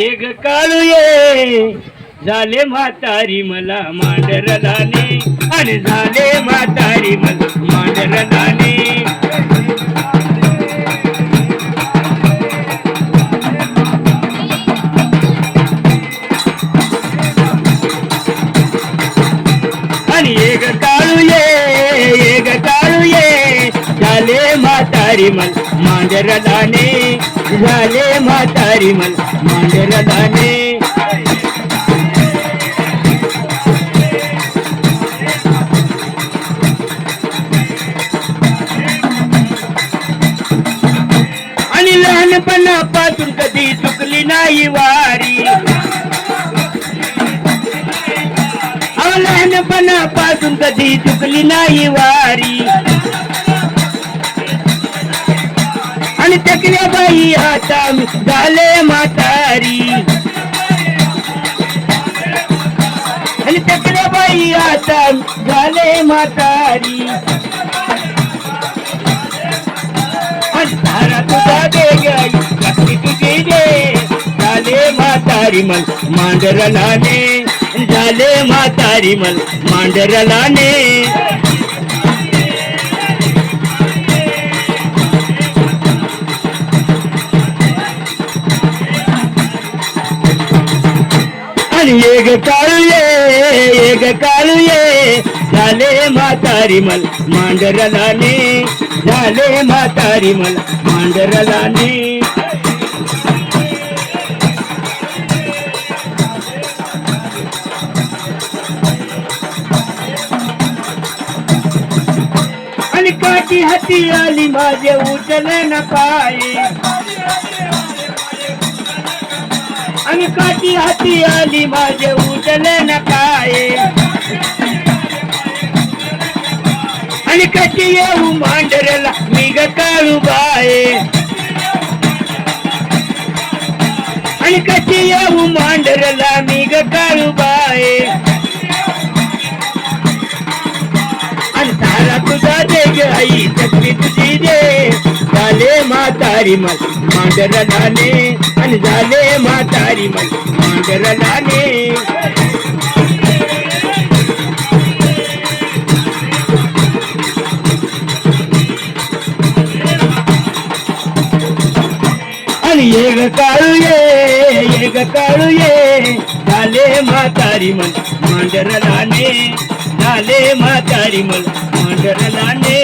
एक काळू ये झाले म्हातारी मला मांडरलाने आणि झाले म्हातारी मला मांडरलाने आणि एक काळू ये झाले म्हातारी मला मांडरलाने झाले म्हातारी मला मांडरलाने आणि लहानपणापासून कधी चुकली नाही वारी लहानपणापासून कधी चुकली नाही वारी आणि टकल्या बाई आता झाले म्हातारी आणि टकल्या बाई आता झाले म्हातारी तारा तुझा दे गाई लक्ष्मी तुझी दे झाले म्हातारी मल मांडरलाने झाले म्हातारी मल मांडरलाने आणि एक काळू ये झाले म्हातारी मल मांडरलाने झाले म्हातारी मल मांडरलाने आणि काठी हाती आली माझे उचले न पाय आणि काठी हाती आली माझे उचले न पाय आणि कशी येऊ मांडरला मी ग काळू बाये आणि कशी येऊ मांडरला मी ग काळू बाये आणि तारा तुझा दे ग आई चकली तुझी दे झाले म्हातारी मल मांडरलाने आणि झाले म्हातारी मल मांडरलाने एक काळू ये झाले म्हातारी मल मांडरलाने झाले म्हातारी मल मांडरलाने